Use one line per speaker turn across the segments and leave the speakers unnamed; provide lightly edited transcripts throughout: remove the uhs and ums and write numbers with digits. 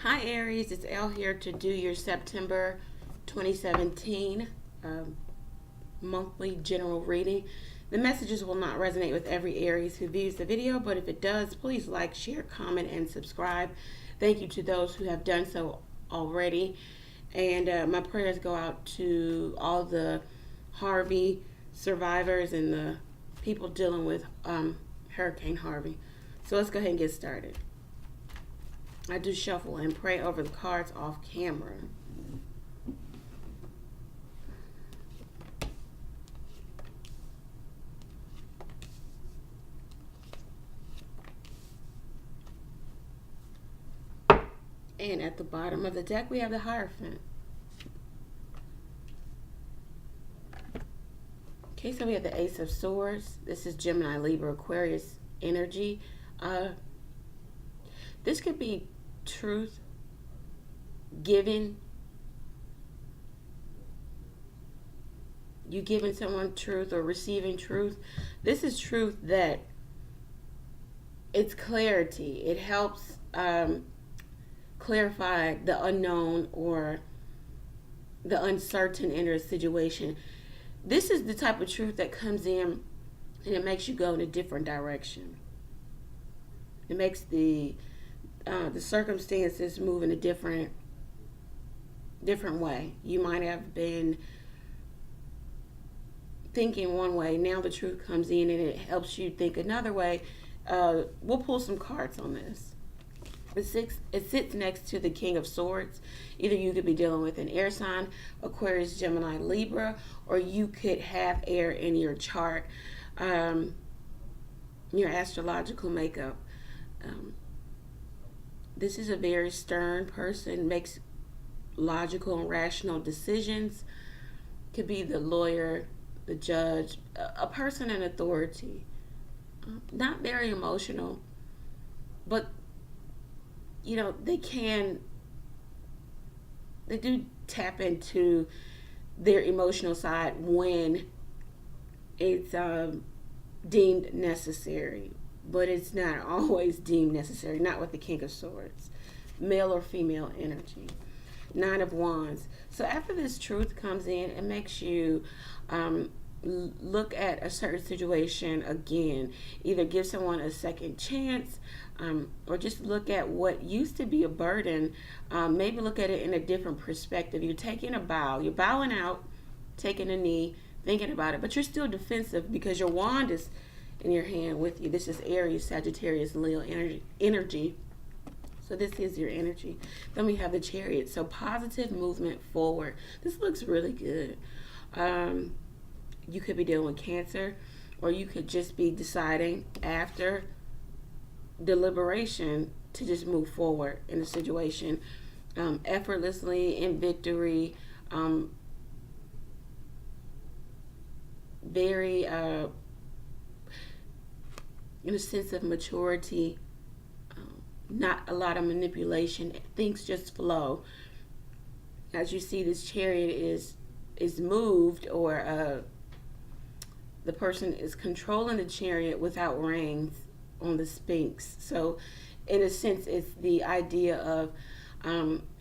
Hi Aries, it's Elle here to do your September 2017 monthly general reading. The messages will not resonate with every Aries who views the video, but if it does, please like, share, comment, and subscribe. Thank you to those who have done so already. And my prayers go out to all the Harvey survivors and the people dealing with Hurricane Harvey. So let's go ahead and get started. I do shuffle and pray over the cards off camera. And at the bottom of the deck, we have the Hierophant. Okay, so we have the Ace of Swords. This is Gemini, Libra, Aquarius energy. This could be truth given. You giving someone truth or receiving truth. This is truth that it's clarity. It helps clarify the unknown or the uncertain in a situation. This is the type of truth that comes in and it makes you go in a different direction. It makes the circumstances move in a different way. You might have been thinking one way. Now the truth comes in and it helps you think another way. We'll pull some cards on this. It sits next to the King of Swords. Either you could be dealing with an air sign, Aquarius, Gemini, Libra, or you could have air in your chart, your astrological makeup. This is a very stern person, makes logical and rational decisions. Could be the lawyer, the judge, a person in authority. Not very emotional, but you know, they do tap into their emotional side when it's deemed necessary, but it's not always deemed necessary, not with the King of Swords. Male or female energy. Nine of Wands. So after this truth comes in, it makes you look at a certain situation again. Either give someone a second chance, or just look at what used to be a burden. Maybe look at it in a different perspective. You're taking a bow. You're bowing out, taking a knee, thinking about it, but you're still defensive because your wand is in your hand with you. This is Aries, Sagittarius, Leo energy. So this is your energy. Then we have the Chariot. So positive movement forward. This looks really good. You could be dealing with Cancer, or you could just be deciding after deliberation to just move forward in the situation effortlessly, in victory, very in a sense of maturity, not a lot of manipulation. Things just flow. As you see, this Chariot is moved, or the person is controlling the Chariot without reins on the Sphinx. So in a sense, it's the idea of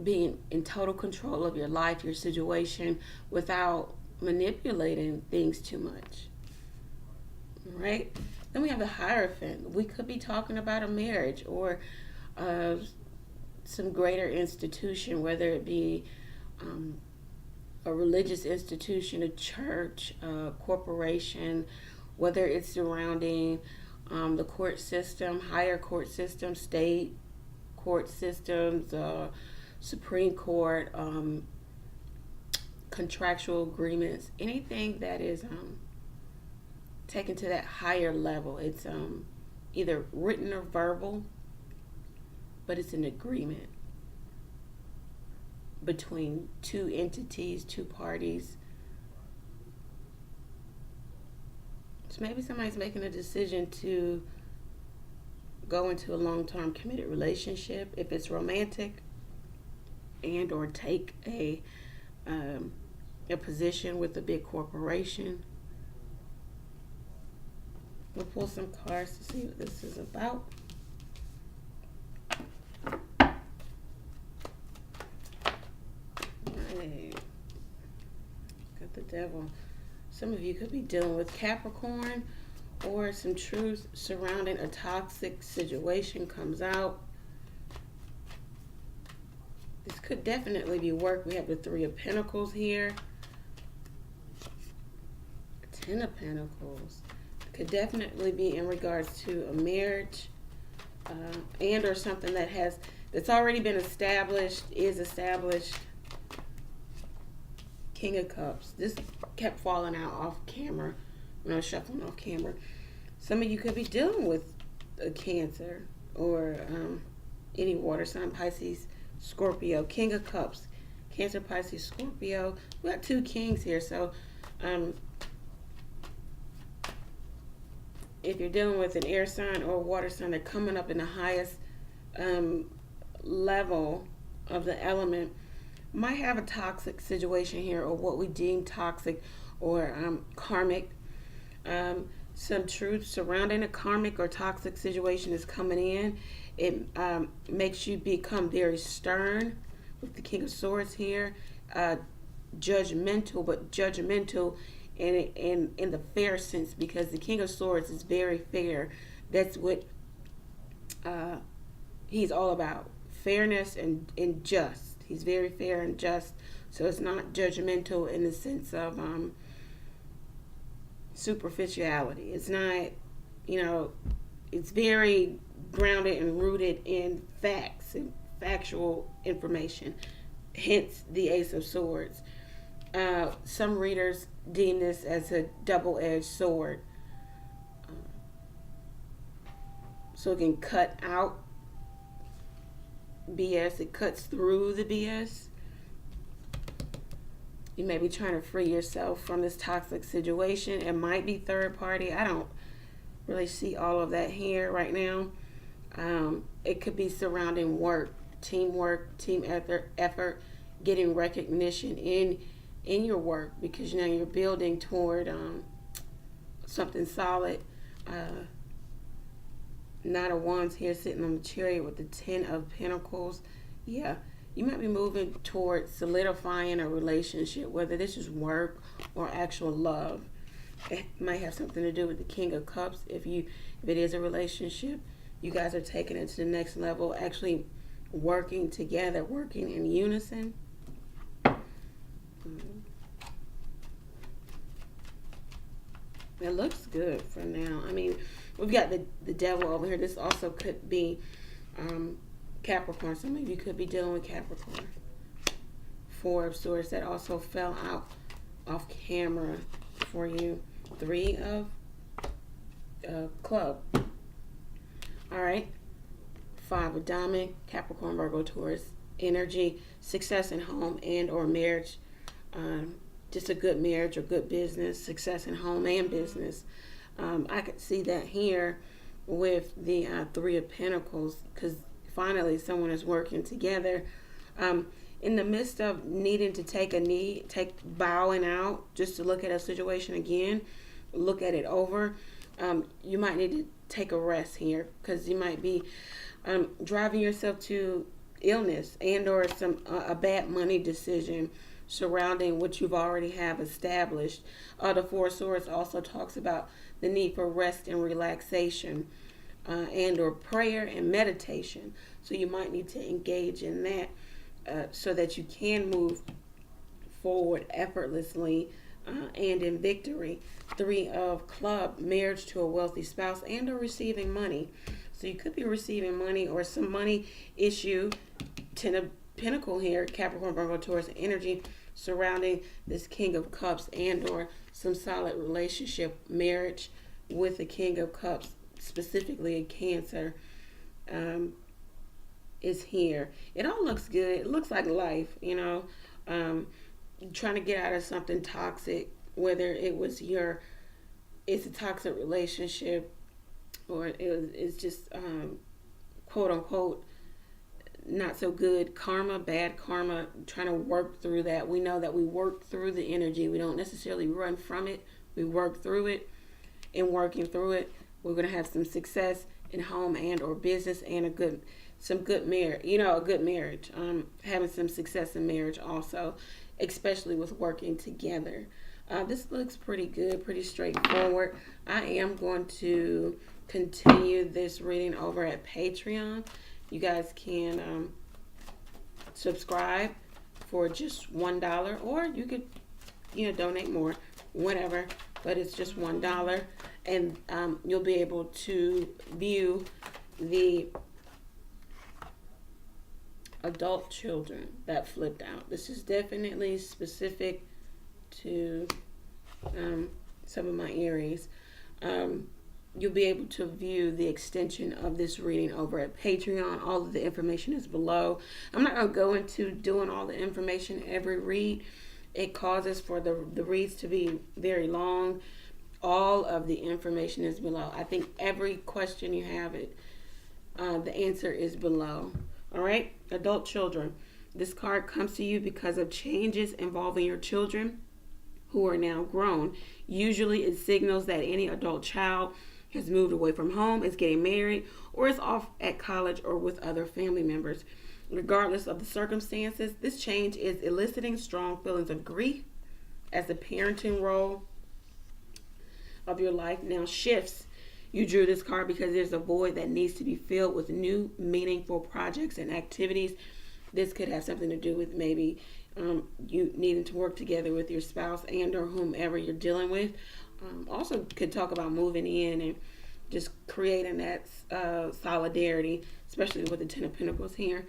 being in total control of your life, your situation, without manipulating things too much. All right? Then we have the Hierophant. We could be talking about a marriage or some greater institution, whether it be a religious institution, a church, a corporation, whether it's surrounding the court system, higher court system, state court systems, Supreme Court, contractual agreements, anything that is taken to that higher level. It's either written or verbal, but it's an agreement between two entities, two parties. So maybe somebody's making a decision to go into a long-term committed relationship, if it's romantic, and or take a position with a big corporation. We'll pull some cards to see what this is about. Devil. Some of you could be dealing with Capricorn, or some truth surrounding a toxic situation comes out. This could definitely be work. We have the Three of Pentacles here. Ten of Pentacles. Could definitely be in regards to a marriage, and or something that's already been established, is established. King of Cups. This kept falling out off camera when I was shuffling off camera. Some of you could be dealing with a Cancer, or any water sign, Pisces, Scorpio. King of Cups, Cancer, Pisces, Scorpio. We got two kings here, so if you're dealing with an air sign or a water sign, they're coming up in the highest level of the element. Might have a toxic situation here, or what we deem toxic, or karmic. Some truth surrounding a karmic or toxic situation is coming in. It makes you become very stern with the King of Swords here. Judgmental, but judgmental in the fair sense, because the King of Swords is very fair. That's what he's all about. Fairness and just. He's very fair and just. So it's not judgmental in the sense of superficiality. It's not, it's very grounded and rooted in facts and factual information. Hence the Ace of Swords. Some readers deem this as a double-edged sword. So it can cut out BS. It cuts through the BS. You may be trying to free yourself from this toxic situation. It might be third party. I don't really see all of that here right now. It could be surrounding work, teamwork, team effort, getting recognition in your work, because you're building toward something solid. Knight of Wands here, sitting on the chariot with the Ten of Pentacles. Yeah, you might be moving toward solidifying a relationship, whether this is work or actual love. It might have something to do with the King of Cups. If it is a relationship, you guys are taking it to the next level, actually working together, working in unison. It looks good for now. I mean, we've got the Devil over here. This also could be Capricorn. Some of you could be dealing with Capricorn. Four of Swords. That also fell out off camera for you. Three of Club. All right. Five of Diamond. Capricorn, Virgo, Taurus. Energy. Success in home and or marriage. Just a good marriage or good business. Success in home and business. I could see that here with the Three of Pentacles, because finally someone is working together. In the midst of needing to take bowing out just to look at a situation again, look at it over, you might need to take a rest here, because you might be driving yourself to illness and or a bad money decision surrounding what you've already have established. The Four of Swords also talks about the need for rest and relaxation, and or prayer and meditation. So you might need to engage in that so that you can move forward effortlessly and in victory. Three of Club, marriage to a wealthy spouse and or receiving money. So you could be receiving money or some money issue. Ten of Pentacle here, Capricorn, Virgo, Taurus energy surrounding this King of Cups and or some solid relationship, marriage with the King of Cups, specifically a Cancer, is here. It all looks good. It looks like life, trying to get out of something toxic, whether it's a toxic relationship or it's just quote unquote not so good karma, bad karma, trying to work through that. We know that we work through the energy. We don't necessarily run from it. We work through it. In working through it, we're going to have some success in home and or business and a good marriage, a good marriage. Having some success in marriage also, especially with working together. This looks pretty good, pretty straightforward. I am going to continue this reading over at Patreon. You guys can subscribe for just $1, or you could, donate more, whatever. But it's just $1, and you'll be able to view the adult children that flipped out. This is definitely specific to some of my Aries. You'll be able to view the extension of this reading over at Patreon. All of the information is below. I'm not going to go into doing all the information every read. It causes for the reads to be very long. All of the information is below. I think every question you have, the answer is below. All right, adult children. This card comes to you because of changes involving your children who are now grown. Usually it signals that any adult child has moved away from home, is getting married, or is off at college or with other family members. Regardless of the circumstances, this change is eliciting strong feelings of grief as the parenting role of your life now shifts. You drew this card because there's a void that needs to be filled with new, meaningful projects and activities. This could have something to do with maybe you needing to work together with your spouse and or whomever you're dealing with. Also could talk about moving in and just creating that solidarity, especially with the Ten of Pentacles here.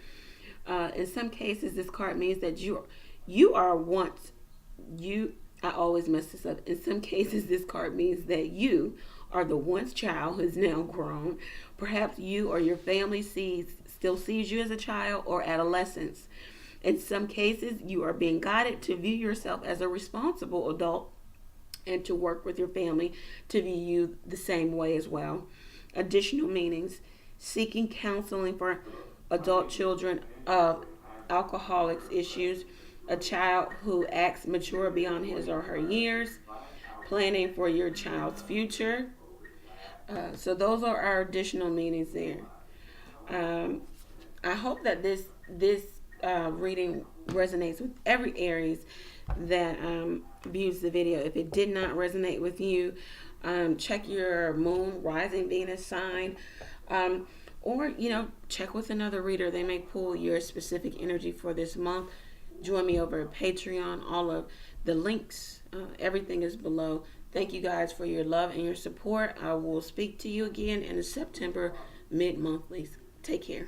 In some cases, this card means that I always mess this up. In some cases, this card means that you are the once child who is now grown. Perhaps you or your family still sees you as a child or adolescence. In some cases, you are being guided to view yourself as a responsible adult and to work with your family to view you the same way as well. Additional meanings: seeking counseling for adult children of alcoholics issues, a child who acts mature beyond his or her years, planning for your child's future. So those are our additional meanings there. I hope that this reading resonates with every Aries that views the video. If it did not resonate with you, check your moon, rising, Venus sign, or check with another reader. They may pull your specific energy for this month. Join me over at Patreon. All of the links, everything is below. Thank you guys for your love and your support. I will speak to you again in the September mid-monthlies. Take care.